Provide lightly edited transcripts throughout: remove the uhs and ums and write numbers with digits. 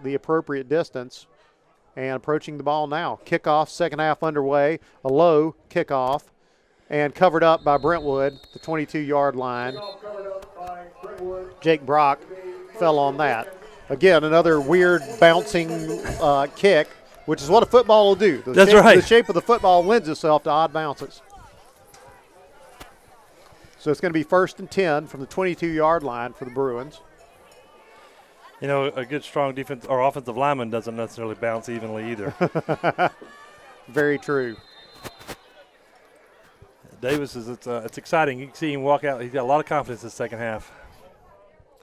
the appropriate distance and approaching the ball now. Kickoff, second half underway, a low kickoff, and covered up by Brentwood, the 22-yard line. Jake Brock fell on that. Again, another weird bouncing kick, which is what a football will do. That's right. The shape of the football lends itself to odd bounces. So it's going to be 1st and 10 from the 22-yard line for the Bruins. You know, a good, strong defense or offensive lineman doesn't necessarily bounce evenly either. Very true. Davis it's exciting. You can see him walk out. He's got a lot of confidence in the second half.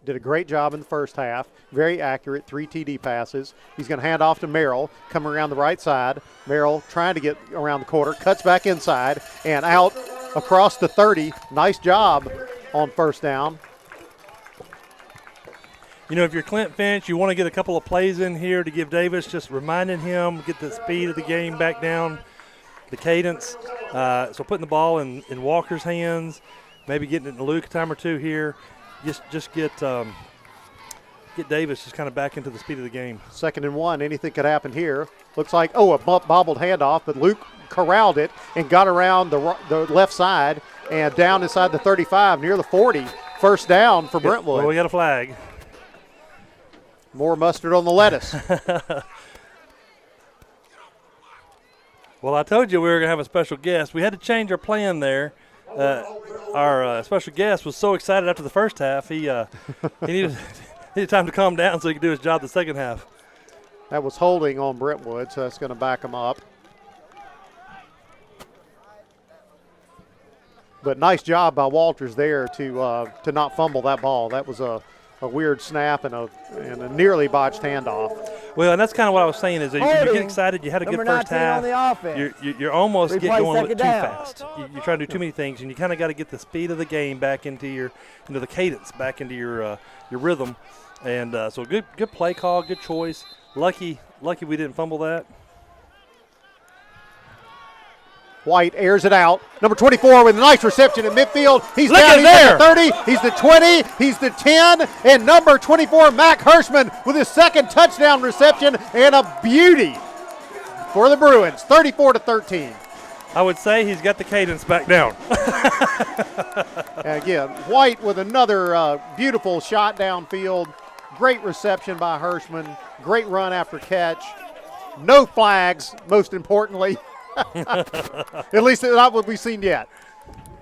Did a great job in the first half. Very accurate, 3 TD passes. He's going to hand off to Merrill, coming around the right side. Merrill trying to get around the quarter, cuts back inside and out across the 30. Nice job on first down. You know, if you're Clint Finch, you want to get a couple of plays in here to give Davis, just reminding him, get the speed of the game back down, the cadence. So putting the ball in Walker's hands, maybe getting it to Luke a time or two here. Just get Davis just kind of back into the speed of the game. 2nd and 1, anything could happen here. Looks like, a bobbled handoff, but Luke corralled it and got around the left side and down inside the 35, near the 40. First down for Brentwood. Well, we got a flag. More mustard on the lettuce. Well, I told you we were going to have a special guest. We had to change our plan there. Our special guest was so excited after the first half, he needed time to calm down so he could do his job the second half. That was holding on Brentwood, so that's going to back him up. But nice job by Walters there to not fumble that ball. That was a weird snap and a nearly botched handoff. Well, and that's kind of what I was saying is that if you get excited, you had a good first half. You're almost getting going a little bit too fast. You're trying to do too many things, and you kind of got to get the speed of the game back into your, the cadence back into your rhythm. And so good play call, good choice. Lucky we didn't fumble that. White airs it out. Number 24 with a nice reception in midfield. He's Look down. He's there. at the 30. He's the 20. He's the 10. And number 24, Mac Hirschman, with his second touchdown reception and a beauty for the Bruins. 34-13. I would say he's got the cadence back down. And again, White with another beautiful shot downfield. Great reception by Hirschman. Great run after catch. No flags, most importantly. At least not what we've seen yet.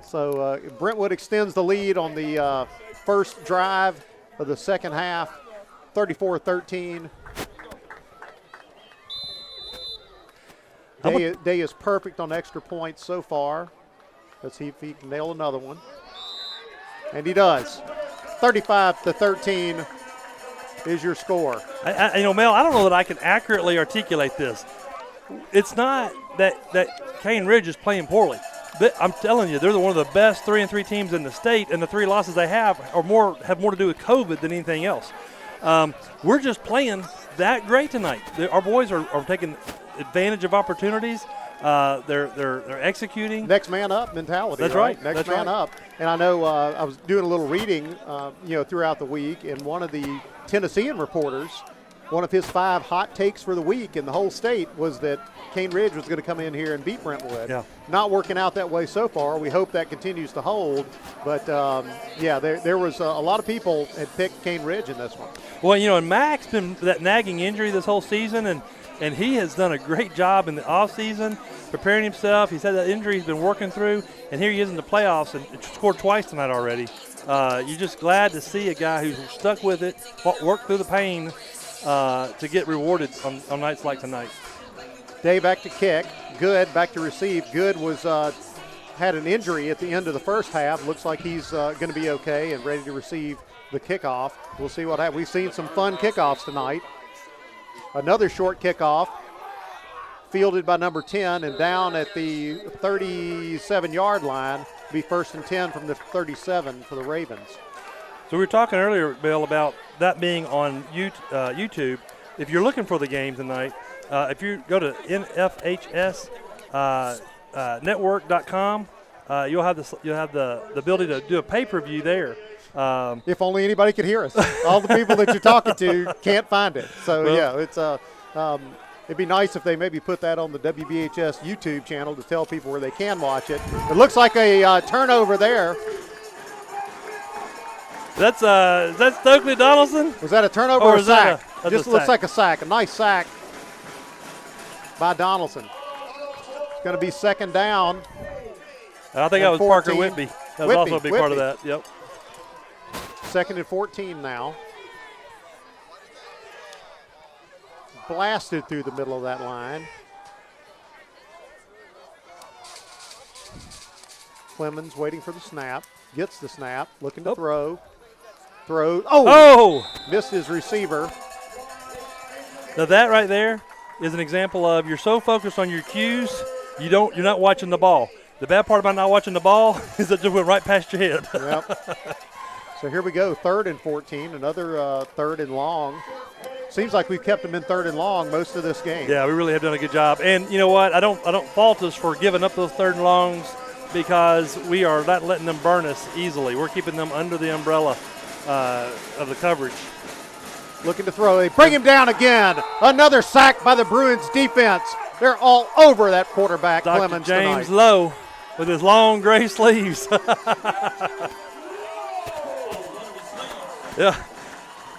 So Brentwood extends the lead on the first drive of the second half, 34-13. Day is perfect on extra points so far. Let's see if he can nail another one. And he does. 35-13 is your score. Mel, I don't know that I can accurately articulate this. It's not that Cane Ridge is playing poorly. I'm telling you, they're one of the best 3-3 teams in the state, and the 3 losses they have have more to do with COVID than anything else. We're just playing that great tonight. Our boys are taking advantage of opportunities. They're executing. Next man up mentality. That's right. Next man up. And I know I was doing a little reading, throughout the week, and one of the Tennessean reporters, one of his 5 hot takes for the week in the whole state was that Cane Ridge was going to come in here and beat Brentwood. Yeah. Not working out that way so far. We hope that continues to hold. But, there was a lot of people had picked Cane Ridge in this one. Well, and Mac's been that nagging injury this whole season, and he has done a great job in the offseason preparing himself. He's had that injury he's been working through, and here he is in the playoffs and scored twice tonight already. You're just glad to see a guy who's stuck with it, worked through the pain, to get rewarded on nights like tonight. Day back to kick. Good back to receive. Good was had an injury at the end of the first half. Looks like he's going to be okay and ready to receive the kickoff. We'll see what happens. We've seen some fun kickoffs tonight. Another short kickoff fielded by number 10 and down at the 37-yard line. Be 1st and 10 from the 37 for the Ravens. So we were talking earlier, Bill, about that being on YouTube. If you're looking for the game tonight, if you go to NFHS network.com, you'll have the ability to do a pay-per-view there. If only anybody could hear us. All the people that you're talking to can't find it. So, Well, it's it'd be nice if they maybe put that on the WBHS YouTube channel to tell people where they can watch it. It looks like a turnover there. Is that Stokely Donaldson? Was that a turnover or a sack? Just looks like a sack. A nice sack by Donaldson. It's going to be second down. I think that was 14. Parker Whitby. That was also a big part of that. Yep. Second and 14 now. Blasted through the middle of that line. Clemens waiting for the snap. Gets the snap. Looking to throw. Throws. Oh! Missed his receiver. Now that right there is an example of you're so focused on your cues, you're not watching the ball. The bad part about not watching the ball is it just went right past your head. Yep. So here we go, third and 14, another third and long. Seems like we've kept them in third and long most of this game. Yeah, we really have done a good job. And you know what? I don't fault us for giving up those third and longs because we are not letting them burn us easily. We're keeping them under the umbrella of the coverage. Looking to throw. They bring him down again. Another sack by the Bruins defense. They're all over that quarterback, Dr. Clemens, James tonight. Lowe with his long gray sleeves. Yeah.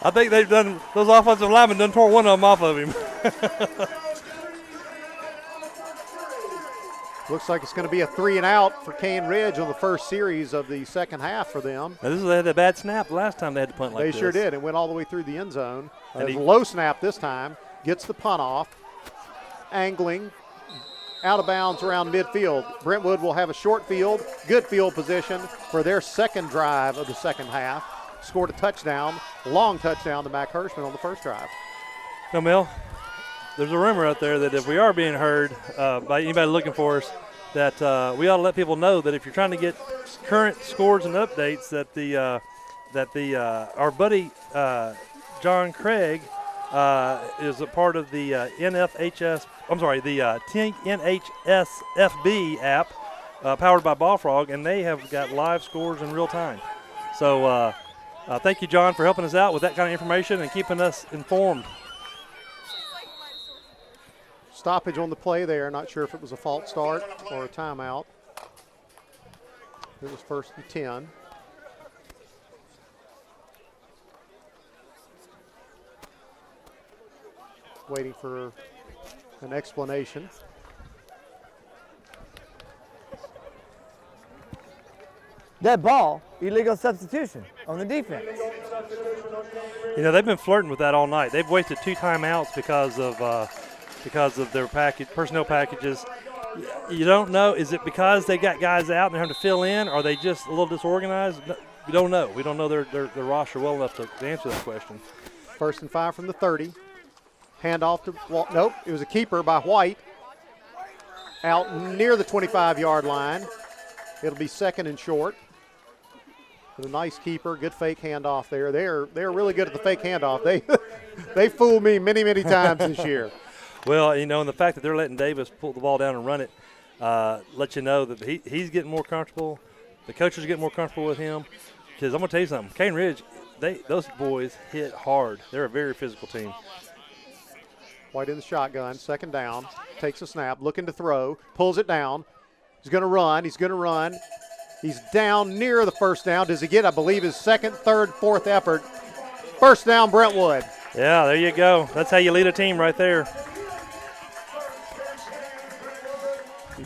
I think those offensive linemen done tore one of them off of him. Looks like it's going to be a 3 and out for Cane Ridge on the first series of the second half for them. Now they had a bad snap the last time they had to punt like this. They sure did. It went all the way through the end zone. And A low snap this time. Gets the punt off. Angling. Out of bounds around midfield. Brentwood will have a short field. Good field position for their second drive of the second half. Scored a touchdown. Long touchdown to Mac Hirschman on the first drive. No, Mel, there's a rumor out there that if we are being heard by anybody looking for us, that we ought to let people know that if you're trying to get current scores and updates, that our buddy John Craig is a part of the NHSFB app powered by Ballfrog, and they have got live scores in real time. So thank you, John, for helping us out with that kind of information and keeping us informed. Stoppage on the play there. Not sure if it was a false start or a timeout. It was first and 10. Waiting for an explanation. That ball, illegal substitution on the defense. You know, they've been flirting with that all night. They've wasted 2 timeouts because of their personnel packages. You don't know, is it because they got guys out and they're having to fill in, or are they just a little disorganized? We don't know. We don't know their roster well enough to answer that question. First and 5 from the 30. Handoff to nope, it was a keeper by White. Out near the 25-yard line. It'll be second and short. With a nice keeper, good fake handoff there. They're really good at the fake handoff. They fooled me many times this year. Well, you know, and the fact that they're letting Davis pull the ball down and run it lets you know that he's getting more comfortable. The coaches are getting more comfortable with him. Because I'm going to tell you something. Cane Ridge, those boys hit hard. They're a very physical team. White in the shotgun, second down. Takes a snap, looking to throw. Pulls it down. He's going to run. He's down near the first down. Does he get, I believe, his second, third, fourth effort? First down, Brentwood. Yeah, there you go. That's how you lead a team right there.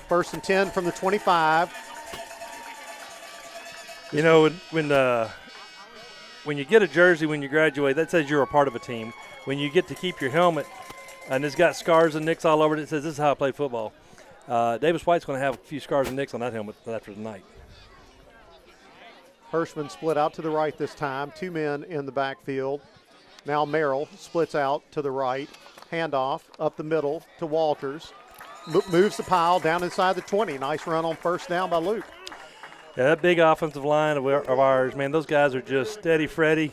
First and 10 from the 25. You know, when you get a jersey when you graduate, that says you're a part of a team. When you get to keep your helmet, and it's got scars and nicks all over it, it says this is how I play football. Davis White's going to have a few scars and nicks on that helmet after tonight. Hirschman split out to the right this time. 2 men in the backfield. Now Merrill splits out to the right. Handoff up the middle to Walters. Moves the pile down inside the 20. Nice run on first down by Luke. Yeah, that big offensive line of ours, man, those guys are just steady Freddy.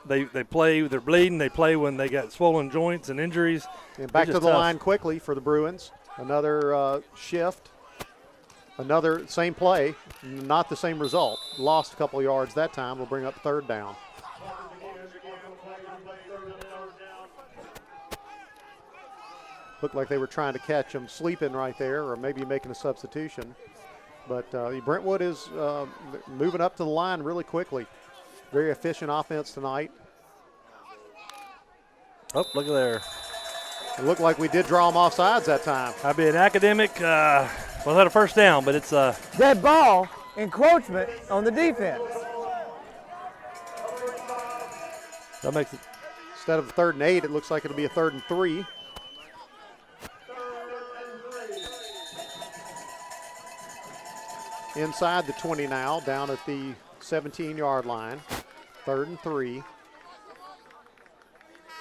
They play, they're bleeding. They play when they got swollen joints and injuries. And back to the tough. line quickly for the Bruins. Another shift. Another same play, not the same result. Lost a couple yards that time. We'll bring up third down. Looked like they were trying to catch him sleeping right there, or maybe making a substitution. But Brentwood is moving up to the line really quickly. Very efficient offense tonight. Oh, look at there. It looked like we did draw them off sides that time. I'd be an academic. Well, had a first down, but it's That ball encroachment on the defense. that makes it. Instead of 3rd and 8, it looks like it'll be a 3rd and 3. Inside the 20 now, down at the 17-yard line. 3rd and 3.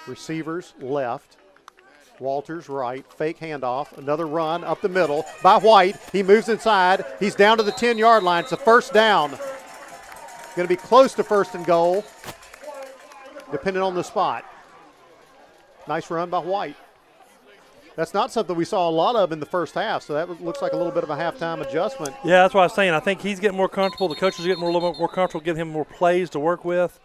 Receivers left. Walters right. Fake handoff. Another run up the middle by White. He moves inside. He's down to the 10-yard line. It's a first down. Going to be close to 1st and goal, depending on the spot. Nice run by White. That's not something we saw a lot of in the first half, so that looks like a little bit of a halftime adjustment. Yeah, that's what I was saying. I think he's getting more comfortable. The coaches are getting a little bit more comfortable, giving him more plays to work with.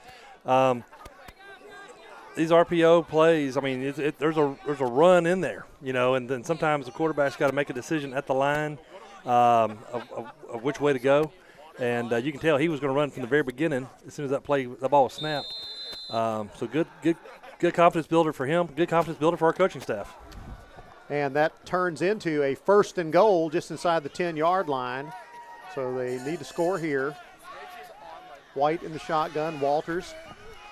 These RPO plays, I mean, there's a run in there, you know, and then sometimes the quarterback's got to make a decision at the line of which way to go. And you can tell he was going to run from the very beginning as soon as that ball was snapped. So good confidence builder for him, good confidence builder for our coaching staff. And that turns into a 1st and goal just inside the 10-yard line. So they need to score here. White in the shotgun, Walters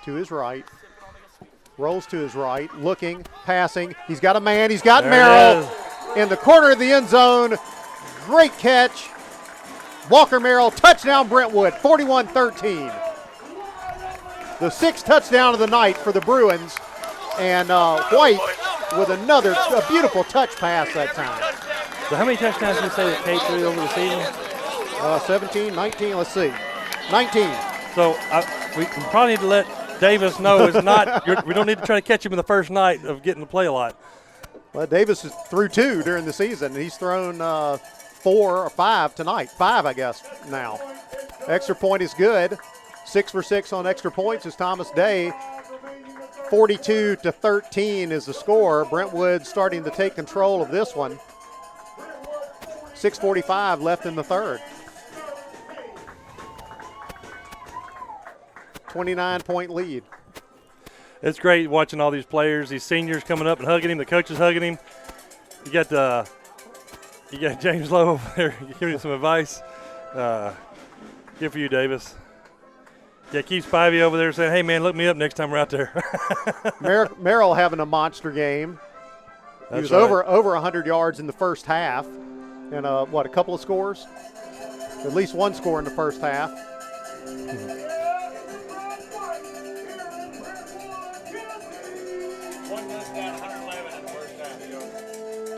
to his right. Rolls to his right, looking, passing. He's got a man. He's got Merrill in the corner of the end zone. Great catch. Walker Merrill, touchdown Brentwood, 41-13. The 6th touchdown of the night for the Bruins. And White with another beautiful touch pass that time. So how many touchdowns did you say that Kate threw over the season? 17, 19, let's see. 19. So we probably need to let Davis know it's not. We don't need to try to catch him in the first night of getting to play a lot. Well, Davis is through 2 during the season, and he's thrown 4 or 5 tonight. 5, I guess, now. Extra point is good. 6 for 6 on extra points is Thomas Day. 42-13 is the score. Brentwood starting to take control of this one. 6:45 left in the third. 29-point lead. It's great watching all these players, these seniors coming up and hugging him. The coaches hugging him. You got James Lowe over there giving him some advice. Good for you, Davis. Yeah, Keith Spivey over there saying, "Hey man, look me up next time we're out there." Merrill having a monster game. He was over 100 yards in the first half, and a couple of scores, at least one score in the first half.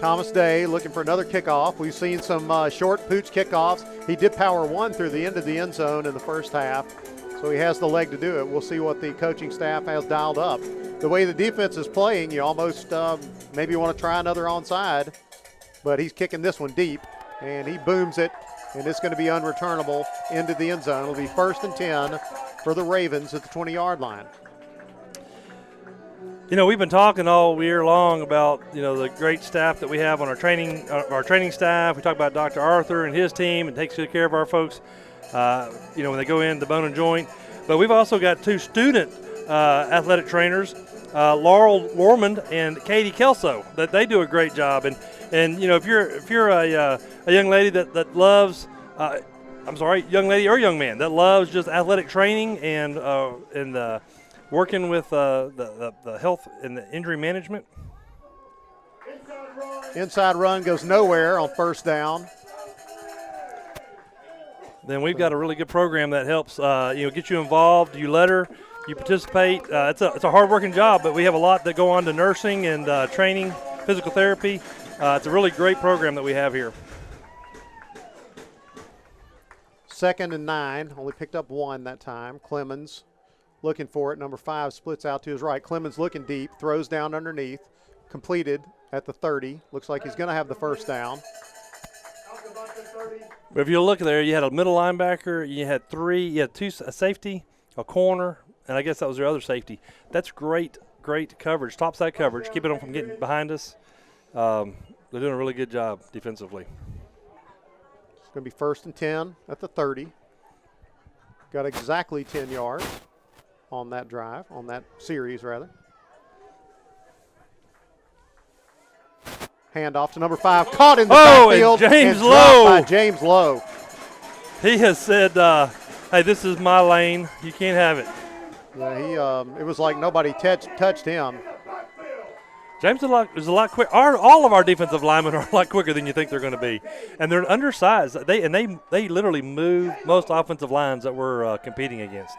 Thomas Day looking for another kickoff. We've seen some short pooch kickoffs. He did power one through the end of the end zone in the first half, so he has the leg to do it. We'll see what the coaching staff has dialed up. The way the defense is playing, you almost maybe want to try another onside, but he's kicking this one deep, and he booms it, and it's going to be unreturnable into the end zone. It'll be 1st and 10 for the Ravens at the 20-yard line. You know, we've been talking all year long about, you know, the great staff that we have on our training staff. We talk about Dr. Arthur and his team and takes good care of our folks, you know, when they go in the bone and joint. But we've also got 2 student athletic trainers, Laurel Lormond and Katie Kelso, that they do a great job. And you know, if you're a young lady that loves, young lady or young man that loves just athletic training and working with the health and the injury management. Inside run goes nowhere on 1st down. Then we've got a really good program that helps get you involved. You let her, you participate. It's a hard-working job, but we have a lot that go on to nursing and training, physical therapy. It's a really great program that we have here. 2nd and 9, only picked up 1 that time. Clemens looking for it. Number 5 splits out to his right. Clemens looking deep, throws down underneath, completed at the 30. Looks like he's going to have the 1st down. But if you look there, you had a middle linebacker, you had a safety, a corner, and I guess that was your other safety. That's great coverage, topside coverage, keeping them from getting behind us. They're doing a really good job defensively. It's going to be 1st and 10 at the 30. Got exactly 10 yards on that drive, on that series, rather. Handoff to number 5, caught in the backfield. And James dropped Lowe. by James Lowe. He has said, hey, this is my lane. You can't have it. Yeah, it was like nobody touched him. James is a lot quick. All of our defensive linemen are a lot quicker than you think they're going to be, and they're undersized. They literally move most offensive lines that we're competing against.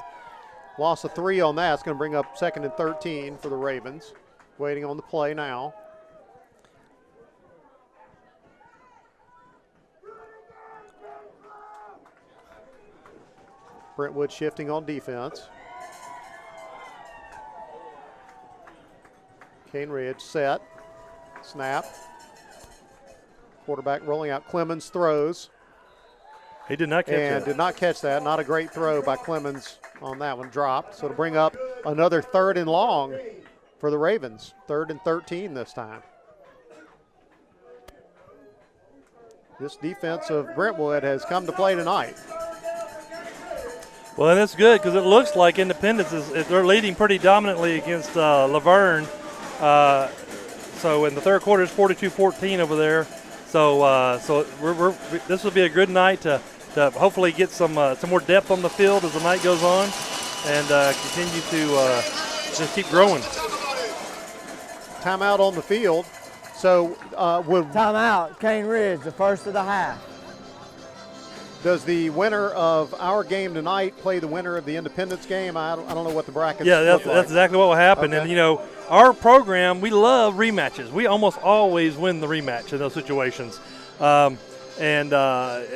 Loss of 3 on that. It's going to bring up 2nd and 13 for the Ravens. Waiting on the play now. Brentwood shifting on defense. Cane Ridge set. Snap. Quarterback rolling out. Clemens throws. He did not catch it. And did not catch that. Not a great throw by Clemens on that one. Dropped. So to bring up another 3rd and long for the Ravens. 3rd and 13 this time. This defense of Brentwood has come to play tonight. Well, and that's good because it looks like Independence they're leading pretty dominantly against Laverne. So in the third quarter, it's 42-14 over there. So this will be a good night to hopefully get some more depth on the field as the night goes on, and continue to just keep growing. Timeout on the field. So Timeout, Cane Ridge, the first of the half. Does the winner of our game tonight play the winner of the Independence game? I don't know what the brackets Yeah, look like. that's exactly what will happen. Okay. And, you know, our program, we love rematches. We almost always win the rematch in those situations. And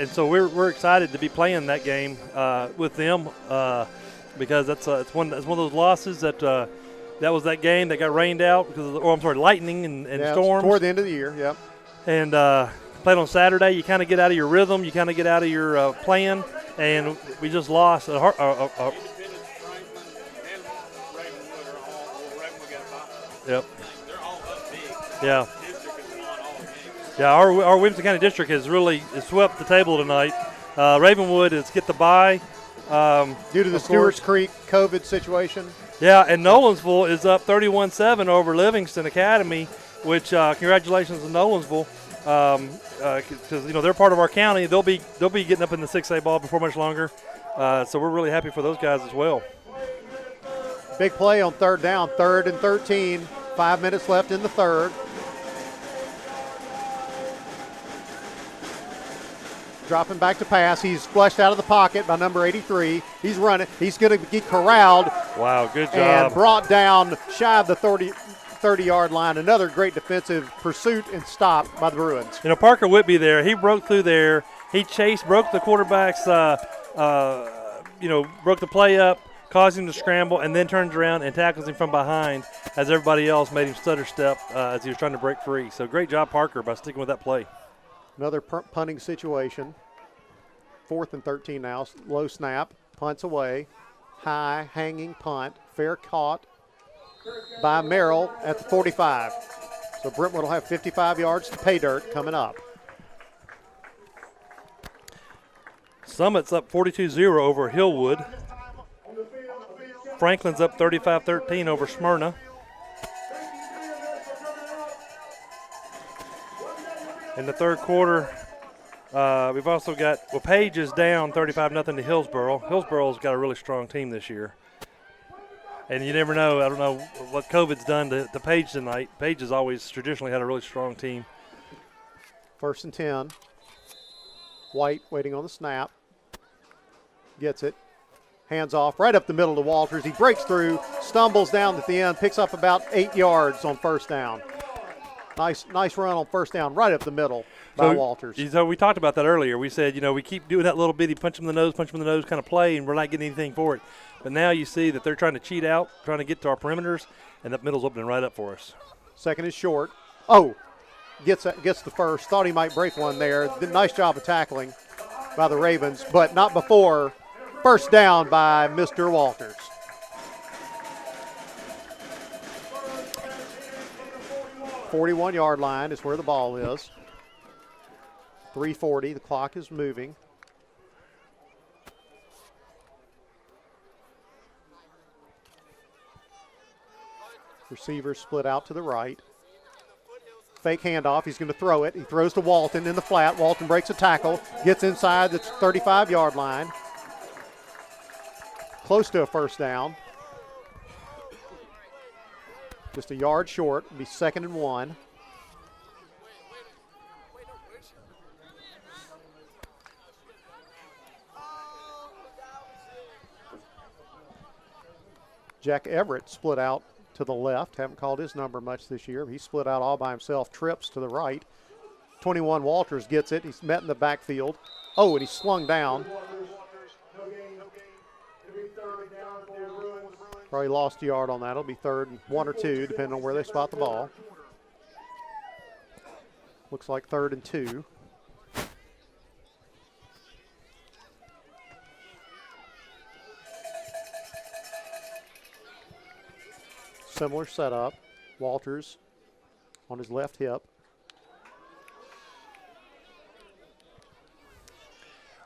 so we're excited to be playing that game with them because it's one of those losses that was that game that got rained out because of lightning and storms. Toward the end of the year, yep. And played on Saturday. You kind of get out of your rhythm. You kind of get out of your plan. And we just lost. Yep. Yeah. Yeah, our Williamson County District has really swept the table tonight. Ravenwood is get the bye. Due to the Stewart's Creek COVID situation. Yeah, and Nolensville is up 31-7 over Livingston Academy, which congratulations to Nolensville. Because they're part of our county, they'll be getting up in the 6A ball before much longer. So we're really happy for those guys as well. Big play on 3rd down, 3rd and 13. 5 minutes left in the third. Dropping back to pass. He's flushed out of the pocket by number 83. He's running. He's going to get corralled. Wow, good job. And brought down shy of the 30-yard line. Another great defensive pursuit and stop by the Bruins. Parker Whitby there, he broke through there. He broke the quarterback's, broke the play up, caused him to scramble, and then turns around and tackles him from behind as everybody else made him stutter step as he was trying to break free. So great job, Parker, by sticking with that play. Another punting situation. 4th and 13 now. Low snap. Punts away. High hanging punt. Fair caught by Merrill at the 45. So Brentwood will have 55 yards to pay dirt coming up. Summit's up 42-0 over Hillwood. Franklin's up 35-13 over Smyrna. In the third quarter, we've also got, Page is down 35-0 to Hillsboro. Hillsboro's got a really strong team this year. And you never know, I don't know what COVID's done to Page tonight. Page has always traditionally had a really strong team. 1st and 10. White waiting on the snap. Gets it. Hands off right up the middle to Walters. He breaks through, stumbles down at the end, picks up about 8 yards on 1st down. Nice run on 1st down, right up the middle by Walters. So we talked about that earlier. We said, we keep doing that little bitty punch him in the nose kind of play, and we're not getting anything for it. But now you see that they're trying to cheat out, trying to get to our perimeters, and that middle's opening right up for us. 2nd is short. Oh, gets the first. Thought he might break one there. Nice job of tackling. by the Ravens, but not before first down by Mr. Walters. "41-yard line is where the ball is. 3:40, the clock is moving. Receivers split out to the right. Fake handoff, he's going to throw it. He throws to Walton in the flat. Walton breaks a tackle, gets inside the 35-yard line. Close to a first down. Just a yard short, it'll be 2nd and 1. Jack Everett split out to the left. Haven't called his number much this year. He split out all by himself, trips to the right. 21 Walters gets it. He's met in the backfield. Oh, and he's slung down. Probably lost a yard on that. It'll be 3rd and 1 or 2, depending on where they spot the ball. Looks like 3rd and 2. Similar setup. Walters on his left hip.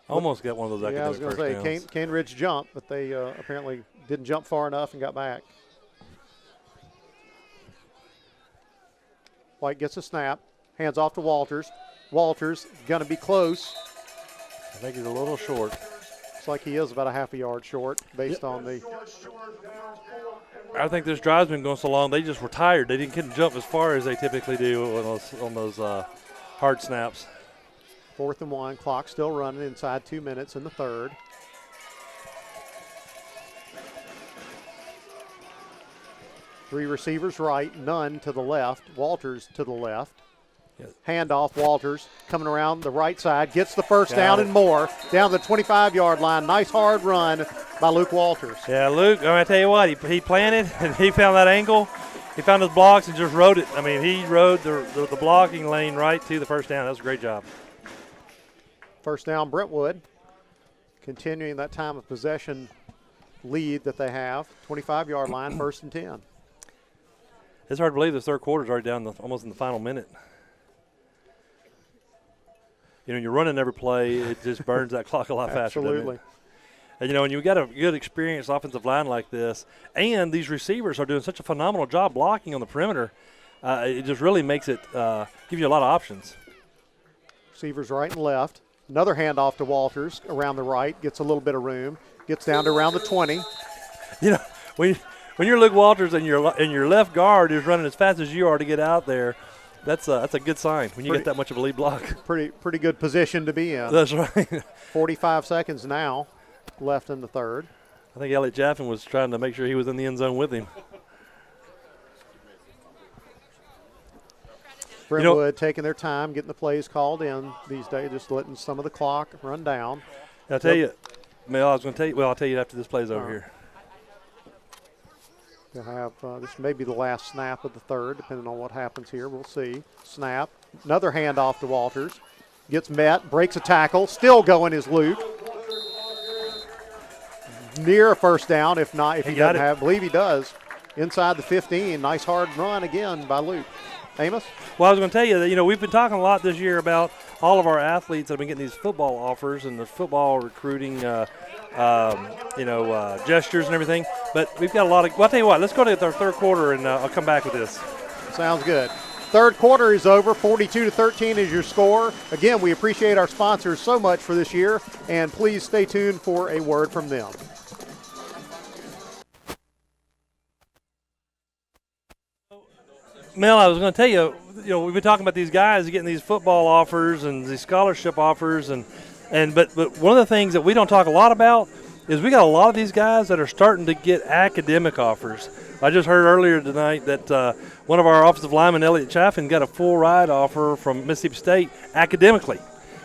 Almost got one of those Yeah, I was academic going to first say, downs. Cane Ridge jumped, but they apparently didn't jump far enough and got back. White gets a snap, hands off to Walters. Walters going to be close. I think he's a little short. Looks like he is about a half a yard short based on the. I think this drive's been going so long, they just were tired. They couldn't jump as far as they typically do on those hard snaps. 4th and 1, clock still running inside 2 minutes in the 3rd. Three receivers right, none to the left. Walters to the left. Yes. Handoff, Walters coming around the right side, gets the first down and more. Down the 25-yard line. Nice hard run by Luke Walters. Yeah, Luke, I'm going to tell you what, he planted and he found that angle. He found his blocks and just rode it. I mean, he rode the blocking lane right to the first down. That was a great job. First down, Brentwood. Continuing that time of possession lead that they have. 25-yard line, 1st and 10. It's hard to believe this third quarter's already down almost in the final minute. You know, you're running every play, it just burns that clock a lot faster. Absolutely. And, you know, when you got a good, experienced offensive line like this, and these receivers are doing such a phenomenal job blocking on the perimeter, it just really makes it give you a lot of options. Receivers right and left. Another handoff to Walters around the right, gets a little bit of room, gets down to around the 20. You know, when you're Luke Walters and your left guard is running as fast as you are to get out there, that's a good sign when you get that much of a lead block. Pretty good position to be in. That's right. 45 seconds now left in the 3rd. I think Elliot Chaffin was trying to make sure he was in the end zone with him. Brentwood taking their time, getting the plays called in these days, just letting some of the clock run down. I'll tell you, Mel, I'll tell you after this play's over here. They'll have this may be the last snap of the 3rd, depending on what happens here. We'll see. Snap. Another handoff to Walters. Gets met, breaks a tackle. Still going is Luke. Near a first down, if not, if he doesn't have. I believe he does. Inside the 15. Nice hard run again by Luke. Amos? Well, I was going to tell you that, you know, we've been talking a lot this year about all of our athletes that have been getting these football offers and the football recruiting gestures and everything. But we've got a lot of – well, I'll tell you what, let's go to our third quarter, and I'll come back with this. Sounds good. Third quarter is over. 42-13 is your score. Again, we appreciate our sponsors so much for this year, and please stay tuned for a word from them. Mel, I was going to tell you, we've been talking about these guys getting these football offers and these scholarship offers, but one of the things that we don't talk a lot about is we got a lot of these guys that are starting to get academic offers. I just heard earlier tonight that one of our offensive linemen, Elliot Chaffin, got a full ride offer from Mississippi State academically.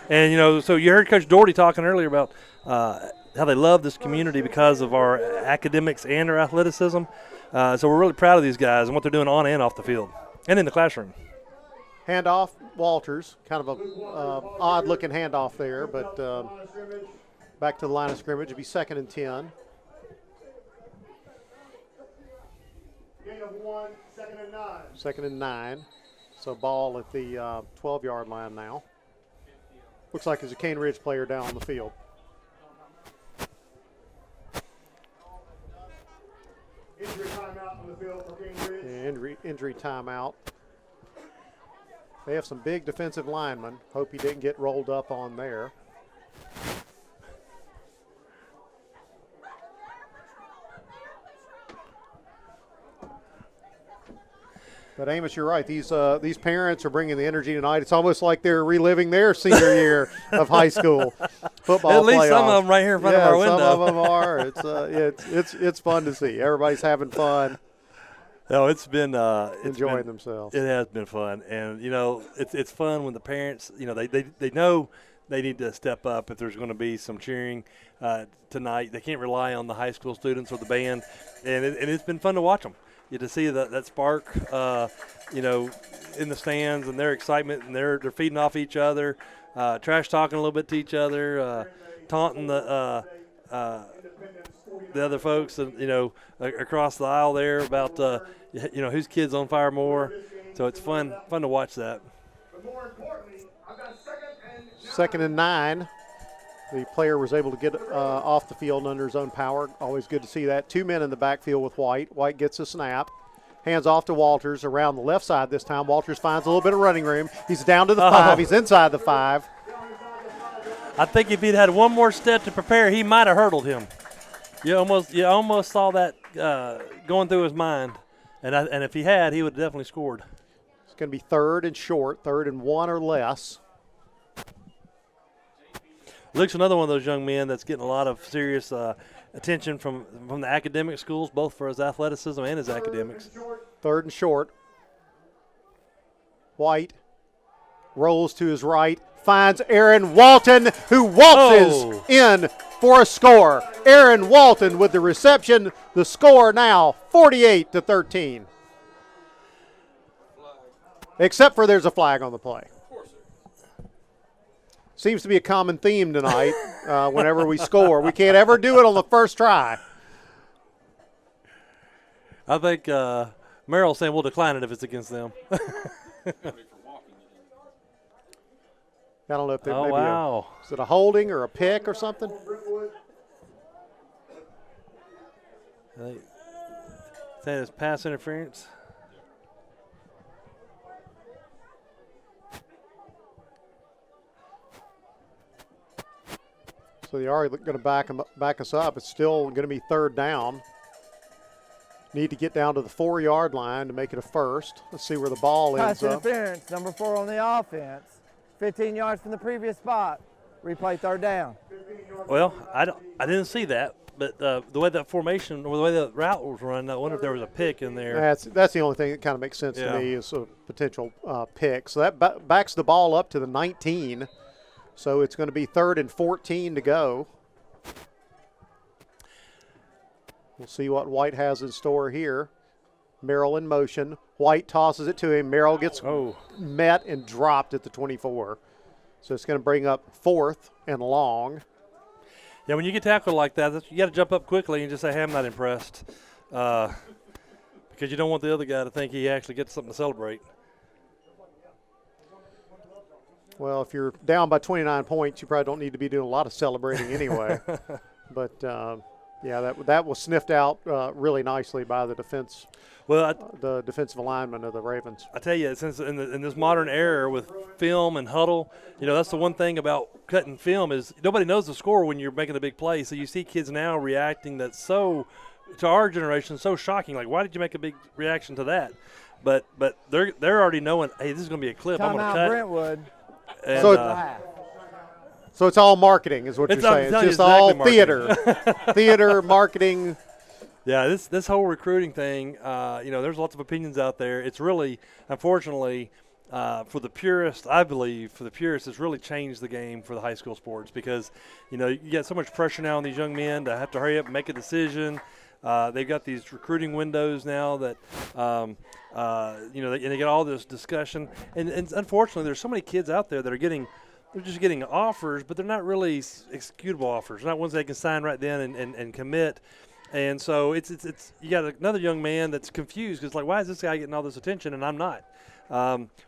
And, so you heard Coach Doherty talking earlier about how they love this community because of our academics and our athleticism. So we're really proud of these guys and what they're doing on and off the field and in the classroom. Handoff, Walters. Kind of a odd-looking handoff there, but back to the line of scrimmage. It'll be 2nd and 10. Gain of 1, 2nd and 9. 2nd and 9. So ball at the 12-yard line now. Looks like there's a Cane Ridge player down on the field. Injury timeout on the field for Cane Ridge. Injury timeout. They have some big defensive linemen. Hope he didn't get rolled up on there. But Amos, you're right. These parents are bringing the energy tonight. It's almost like they're reliving their senior year of high school football. At least playoffs. some of them right here in front of our window. Some of them are. It's fun to see. Everybody's having fun. No, it's been enjoying themselves. It has been fun, and it's fun when the parents they know they need to step up if there's going to be some cheering tonight. They can't rely on the high school students or the band, and it's been fun to watch them. To see that spark, in the stands and their excitement, and they're feeding off each other, trash talking a little bit to each other, taunting the other folks, across the aisle there about whose kid's on fire more. So it's fun to watch that. But more importantly, I've got 2nd and 9. The player was able to get off the field under his own power. Always good to see that. 2 men in the backfield with White. White gets a snap. Hands off to Walters around the left side this time. Walters finds a little bit of running room. He's down to the 5. He's inside the 5. I think if he'd had one more step to prepare, he might have hurdled him. You almost saw that going through his mind. And if he had, he would have definitely scored. It's going to be 3rd and short, 3rd and 1 or less. Luke's another one of those young men that's getting a lot of serious attention from the academic schools, both for his athleticism and his academics. 3rd and short. White rolls to his right, finds Aaron Walton, who waltzes in for a score. Aaron Walton with the reception. The score now 48-13. Except for there's a flag on the play. Seems to be a common theme tonight whenever we score. We can't ever do it on the first try. I think Merrill's saying we'll decline it if it's against them. I don't know if there maybe is it a holding or a pick or something? Saying it's pass interference. So they are going to back us up. It's still going to be 3rd down. Need to get down to the 4-yard line to make it a first. Let's see where the ball ends Pass up. interference, number 4 on the offense. 15 yards from the previous spot. Replay 3rd down. Well, I didn't see that, but the way that formation or the way that route was run, I wonder if there was a pick in there. That's the only thing that kind of makes sense to me is a potential pick. So that backs the ball up to the 19. So it's going to be 3rd and 14 to go. We'll see what White has in store here. Merrill in motion. White tosses it to him. Merrill gets met and dropped at the 24. So it's going to bring up 4th and long. Yeah, when you get tackled like that, you got to jump up quickly and just say, hey, I'm not impressed. Because you don't want the other guy to think he actually gets something to celebrate. Well, if you're down by 29 points, you probably don't need to be doing a lot of celebrating anyway. But, that was sniffed out really nicely by the defense. Well, the defensive alignment of the Ravens. I tell you, since in this modern era with film and huddle, that's the one thing about cutting film is nobody knows the score when you're making a big play. So you see kids now reacting that's so, to our generation, so shocking. Like, why did you make a big reaction to that? But they're already knowing, hey, this is going to be a clip. I'm going to cut. Brentwood. And, so it's all marketing is what you're saying. It's just all theater. Theater, marketing. Yeah, this whole recruiting thing, there's lots of opinions out there. It's really, unfortunately, for the purists, I believe, it's really changed the game for the high school sports because, you get so much pressure now on these young men to have to hurry up and make a decision. They've got these recruiting windows now that, and they get all this discussion. And unfortunately, there's so many kids out there that are they're just getting offers, but they're not really executable offers. They're not ones they can sign right then and commit. And so it's you got another young man that's confused because, like, why is this guy getting all this attention and I'm not?